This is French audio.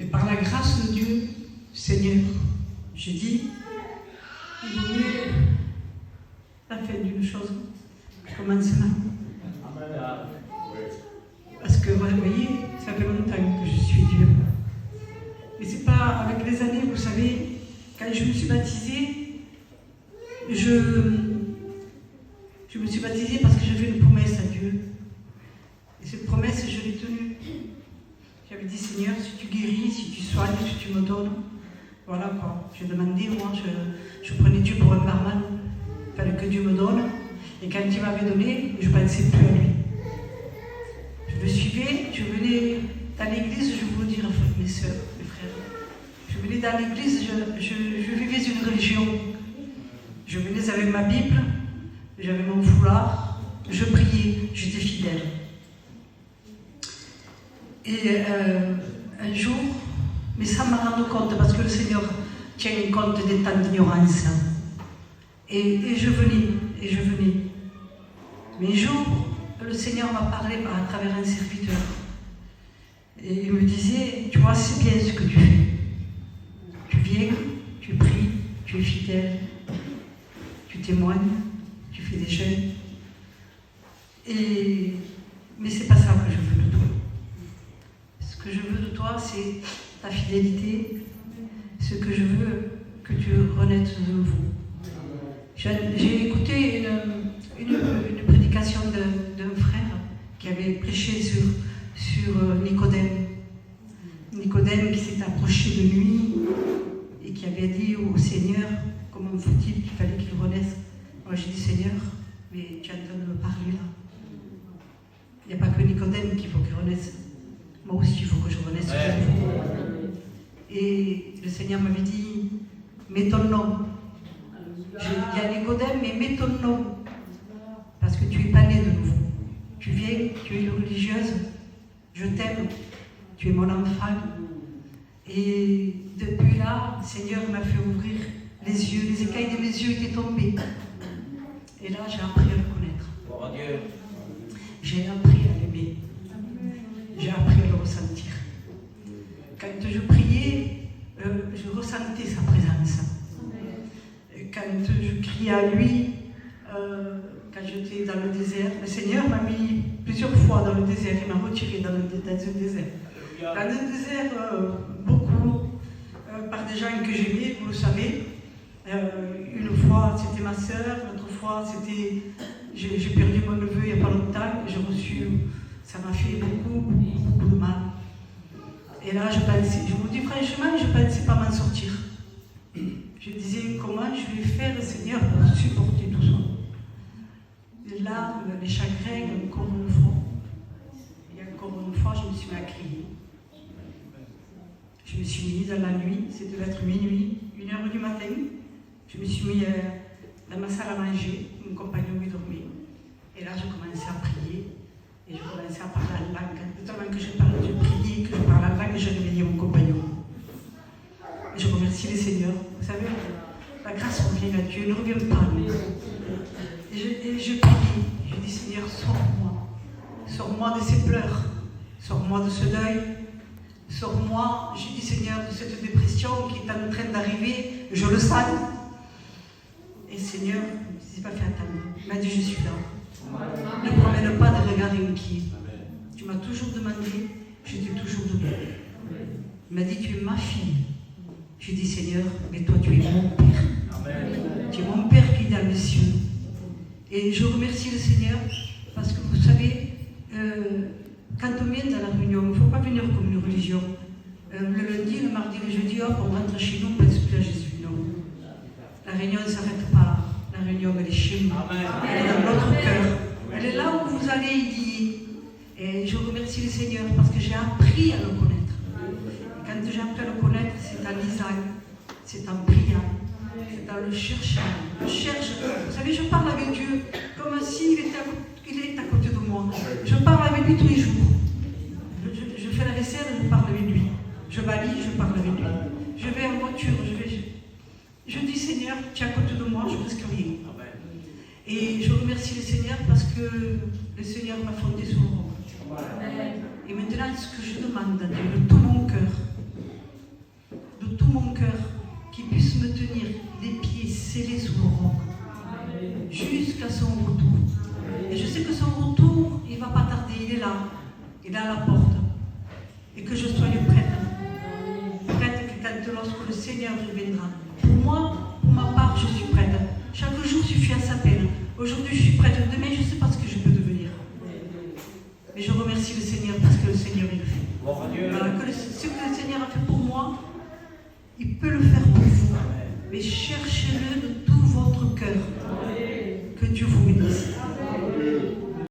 Et par la grâce de Dieu, Seigneur, j'ai dit, il vaut mieux la fin d'une chose qu'au commencement. Parce que vous voyez, ça fait longtemps que je suis Dieu. Mais c'est pas avec les années, vous savez, quand je me suis baptisée, je me suis baptisée parce que j'avais une promesse à Dieu. Et cette promesse, je l'ai tenue. J'avais dit, Seigneur, si tu guéris, si tu soignes, si tu me donnes, voilà quoi. J'ai demandé, moi, je prenais Dieu pour un barman. Il fallait que Dieu me donne. Et quand il m'avait donné, je ne pensais plus à lui. Je le suivais, je venais dans l'église, je vous le dire, mes soeurs, mes frères. Je venais dans l'église, je vivais une religion. Je venais avec ma Bible, j'avais mon foulard, je priais, j'étais fidèle. Et un jour, mais ça m'a rendu compte, parce que le Seigneur tient compte des temps d'ignorance. Et je venais. Mais un jour, le Seigneur m'a parlé à travers un serviteur. Et il me disait, tu vois, c'est bien ce que tu fais. Tu viens, tu pries, tu es fidèle, tu témoignes, tu fais des jeûnes. Mais c'est pas ça que je veux de toi. Ce que je veux de toi, c'est ta fidélité. Ce que je veux, que tu renaisses de nouveau. J'ai écouté une prédication d'un frère qui avait prêché sur Nicodème. Nicodème qui s'est approché de lui et qui avait dit au Seigneur, comment faut-il qu'il fallait qu'il renaisse. Moi j'ai dit, Seigneur, mais tu es en train de me parler là. Il n'y a pas que Nicodème qu'il faut qu'il renaisse. Moi aussi, il faut que je renaisse. Et le Seigneur m'avait dit, mets ton nom. Il y a Nicodème, mais mets ton nom. Parce que tu n'es pas né de nouveau. Tu viens, tu es une religieuse, je t'aime, tu es mon enfant. Et depuis là, le Seigneur m'a fait ouvrir les yeux, les écailles de mes yeux étaient tombées. Et là, j'ai appris à le connaître. J'ai appris à l'aimer. J'ai appris à le ressentir. Quand je priais, je ressentais sa présence. Quand je criais à lui, quand j'étais dans le désert, le Seigneur m'a mis plusieurs fois dans le désert, il m'a retiré dans un désert. Dans un désert, beaucoup, par des gens que j'aimais, vous le savez. Une fois, c'était ma sœur, l'autre fois, c'était... J'ai perdu mon neveu il n'y a pas longtemps, j'ai reçu... Ça m'a fait beaucoup de mal. Et là, je vous dis franchement, je ne pensais pas m'en sortir. Je disais, comment je vais faire, Seigneur, pour supporter tout ça. Les larmes, les chagrins, encore une fois. Et encore une fois, je me suis mis à crier. Je me suis mise dans la nuit, c'était d'être minuit, 1h du matin. Je me suis mis dans ma salle à manger, mon compagnon lui dormait. Et là, je commençais à prier. Et je commençais à parler en langue. Tellement que je priais, que je parlais en langue, je réveillais mon compagnon. Et je remercie les seigneurs. Vous savez, la grâce revient à Dieu, elle ne revient pas à nous. Et je priais. Je dis, Seigneur, sors-moi. Sors-moi de ces pleurs. Sors-moi de ce deuil. Sors-moi, j'ai dit, Seigneur, de cette dépression qui est en train d'arriver. Je le sens. Et Seigneur, je ne t'ai pas fait attendre. Il m'a dit, je suis là. Ne promène pas de regard inquiet. Tu m'as toujours demandé, j'étais toujours debout. Il m'a dit, tu es ma fille. J'ai dit, Seigneur, mais toi tu es mon Père. Tu es mon Père qui est dans les cieux. Et je remercie le Seigneur parce que vous savez, quand on vient dans la réunion, il ne faut pas venir comme une religion. Le lundi, le mardi, le jeudi, hop, on rentre chez nous, on ne pense plus à Jésus. Non. La réunion ne s'arrête pas là. La réunion, elle est chez nous. Elle est dans notre cœur. Elle est là où vous allez y dire. Et je remercie le Seigneur parce que j'ai appris à le connaître. Et quand j'ai appris à le connaître, c'est en lisant, c'est en priant, c'est en le cherchant. Je cherche. Vous savez, je parle avec Dieu comme s'il est à côté de moi. Je parle avec lui tous les jours. Je fais la vaisselle, je parle avec lui. Je valide, je parle avec lui. Je vais en voiture, je dis Seigneur, tu es à côté de moi, je risque rien. Et je remercie le Seigneur parce que le Seigneur m'a fondé sur le roc. Et maintenant, ce que je demande à Dieu de tout mon cœur, me tenir les pieds scellés sous le roc jusqu'à son retour. Et je sais que son retour, il ne va pas tarder, il est là, il est à la porte. Et que je sois prête lorsque le Seigneur reviendra. Pour moi, pour ma part, je suis prête. Chaque jour suffit à sa peine. Aujourd'hui, je suis prête. Demain, je ne sais pas ce que je peux devenir. Mais je remercie le Seigneur parce que le Seigneur, il le fait. Voilà, ce que le Seigneur a fait pour moi, il peut le faire pour vous. Mais cherchez-le de tout votre cœur. Que Dieu vous bénisse.